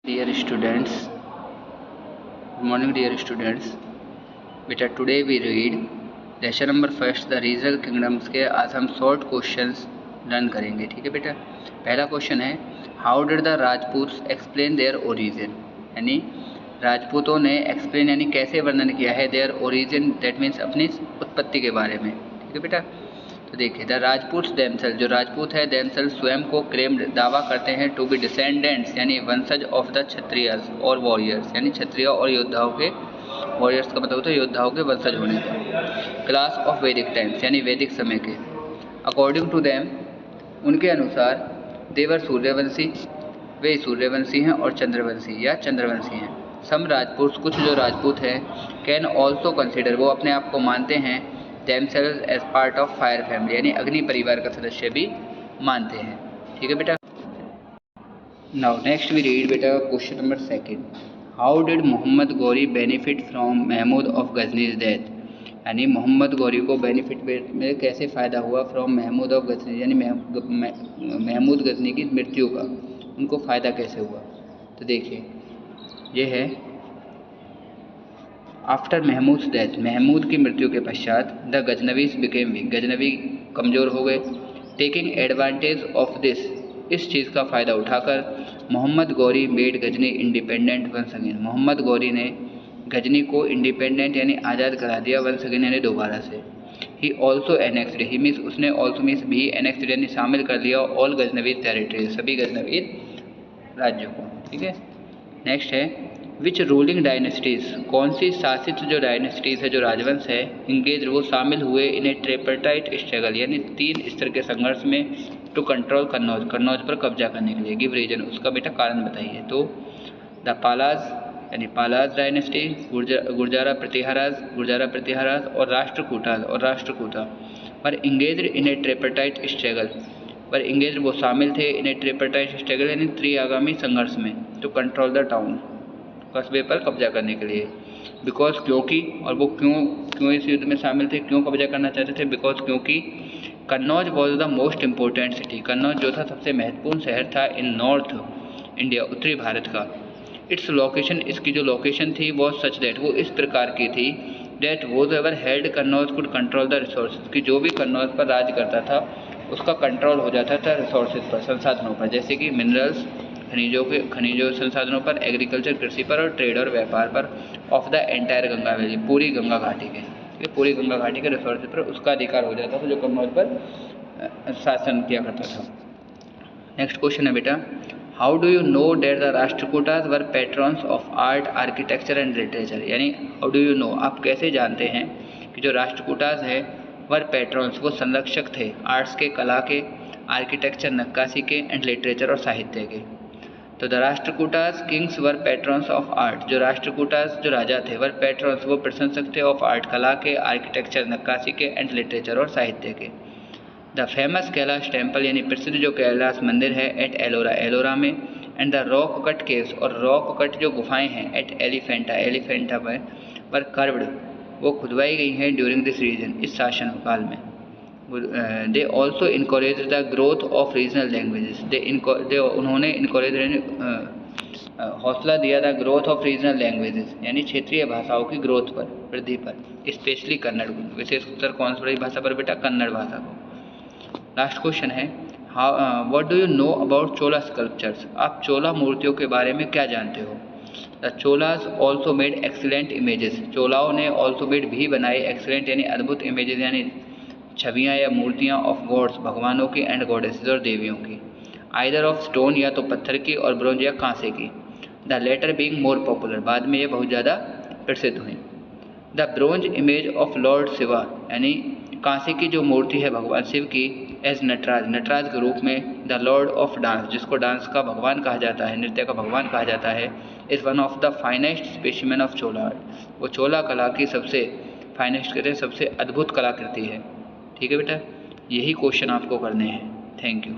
Dear students, good morning dear students. बेटा today we read lesson number first the regional kingdoms के आज हम short questions learn करेंगे। ठीक है बेटा। पहला क्वेश्चन है how did the Rajputs explain their origin, यानी राजपूतों ने एक्सप्लेन यानी कैसे वर्णन किया है देयर ओरिजिन, दैट मीन्स अपनी उत्पत्ति के बारे में। ठीक है बेटा। तो देखिए द राजपूत्स देमसेल्फ, जो राजपूत है देमसेल्फ स्वयं को क्लेम दावा करते हैं टू बी डिसेंडेंट्स यानी वंशज ऑफ द क्षत्रियस और वॉरियर्स, यानी क्षत्रिय और योद्धाओं के, वॉरियर्स का मतलब होता है योद्धाओं के वंशज होने का, क्लास ऑफ वैदिक टाइम्स यानी वैदिक समय के। अकॉर्डिंग टू देम, उनके अनुसार देवर सूर्यवंशी, वे सूर्यवंशी हैं और चंद्रवंशी या चंद्रवंशी हैं। सम राजपूत, कुछ जो राजपूत हैं, कैन ऑल्सो कंसिडर, वो अपने आप को मानते हैं themselves as part of fire family यानी अग्नि परिवार का सदस्य भी मानते हैं। ठीक है बेटा। नाउ नेक्स्ट वी रीड बेटा question number second, how did Mohammad Ghori benefit from Mahmud of Ghazni's death, यानी मोहम्मद गौरी को बेनिफिट में कैसे फ़ायदा हुआ फ्रॉम महमूद ऑफ गजनी, यानी महमूद गजनी की मृत्यु का उनको फ़ायदा कैसे हुआ। तो देखिए ये है आफ्टर महमूद डेथ, महमूद की मृत्यु के पश्चात द गजनवीज बिकेम वीक, गजनवी कमज़ोर हो गए। टेकिंग एडवांटेज ऑफ दिस, इस चीज़ का फ़ायदा उठाकर Mohammad Ghori made Ghazni independent once again, Mohammad Ghori ने गजनी को इंडिपेंडेंट यानी आज़ाद करा दिया वंस अगेन यानी दोबारा से। ही ऑल्सो एनेक्सड, ही मीन्स उसने ऑल्सो मीन्स भी एनेक्सड यानी शामिल कर लिया ऑल गजनवीज टेरिटरी, सभी गजनवीज राज्यों को। ठीक है। नेक्स्ट है विच रूलिंग डायनेस्टीज, कौन सी शासित जो डायनेस्टीज है, जो राजवंश है, इंगेज वो शामिल हुए इन ए ट्रिपरटाइट स्ट्रगल यानी 3 स्तर के संघर्ष में टू कंट्रोल कन्नौज, कन्नौज पर कब्जा करने के लिए। गिव रीजन, उसका बेटा कारण बताइए। तो द पालाज यानी पालाज डायनेस्टी, गुर्जारा प्रतिहाराज और राष्ट्रकूटा पर इंगेज इन ए ट्रिपरटाइट स्ट्रगल, पर इंगेज वो शामिल थे इन ए ट्रिपरटाइट स्ट्रगल यानी त्रिआगामी संघर्ष में टू कंट्रोल द टाउन, कस्बे पर कब्जा करने के लिए। बिकॉज क्योंकि, और वो क्यों इस युद्ध में शामिल थे, क्यों कब्जा करना चाहते थे, बिकॉज क्योंकि Kannauj was the most important city, Kannauj जो था सबसे महत्वपूर्ण शहर था इन नॉर्थ इंडिया, उत्तरी भारत का। इट्स लोकेशन, इसकी जो लोकेशन थी वो सच दैट, वो इस प्रकार की थी that was ever held Kannauj could control the resources, कि जो भी कन्नौज पर राज करता था उसका कंट्रोल हो जाता था रिसोर्सेज पर, संसाधनों पर, जैसे कि मिनरल्स खनिजों संसाधनों पर, एग्रीकल्चर कृषि पर और ट्रेड और व्यापार पर, of the entire Ganga valley, पूरी गंगा घाटी के, ठीक है, पूरी गंगा घाटी के रिसोर्सेज पर उसका अधिकार हो जाता था जो कन्नौज पर शासन किया करता था। नेक्स्ट क्वेश्चन है बेटा how do you know that the Rashtrakutas were patrons of art architecture and literature, यानी हाउ डू यू नो, आप कैसे जानते हैं कि जो राष्ट्रकूटास है वर पैट्रॉन्स, वो संरक्षक थे आर्ट्स के, कला के, आर्किटेक्चर नक्काशी के, एंड लिटरेचर और साहित्य के। तो the Rashtrakutas kings were patrons of art, जो राष्ट्रकूटास जो राजा थे वर पैट्रॉन्स वो प्रशंसक थे ऑफ आर्ट, कला के, आर्किटेक्चर नक्काशी के, एंड लिटरेचर और साहित्य के। द फेमस कैलाश टेम्पल यानी प्रसिद्ध जो कैलाश मंदिर है एट एलोरा, एलोरा में, and the rock cut caves, और रॉक कट जो गुफाएं हैं एट एलिफेंटा, एलिफेंटा में पर कर्व्ड, वो खुदवाई गई हैं ड्यूरिंग दिस रीजन, इस शासन काल में। They also encourage the growth of regional languages, उन्होंने इनकरेज हौसला दिया था ग्रोथ ऑफ रीजनल लैंग्वेजेस यानी क्षेत्रीय भाषाओं की ग्रोथ पर, वृद्धि पर, स्पेशली कन्नड़, विशेषकर कौन सी भाषा पर बेटा, कन्नड़ भाषा को। लास्ट क्वेश्चन है what do you know about Chola sculptures, आप चोला मूर्तियों के बारे में क्या जानते हो। The Cholas also made excellent images, चोलाओं ने ऑल्सो मेड भी बनाई एक्सीलेंट यानी अद्भुत इमेजेस यानी छवियाँ या मूर्तियाँ ऑफ गॉड्स, भगवानों की, एंड गॉडेसेस और देवियों की, आइदर ऑफ स्टोन या तो पत्थर की, और ब्रोंज या कांसे की। The latter being more popular, बाद में ये बहुत ज़्यादा प्रसिद्ध हुई। The bronze image of lord Shiva, यानी कांसे की जो मूर्ति है भगवान शिव की, एज नटराज, नटराज के रूप में, द लॉर्ड ऑफ डांस, जिसको डांस का भगवान कहा जाता है, नृत्य का भगवान कहा जाता है, is one of the finest specimen of Chola art, वो चोला कला की सबसे फाइनेस्ट कहते हैं, सबसे अद्भुत कलाकृति है। ठीक है बेटा, यही क्वेश्चन आपको करने हैं। Thank you.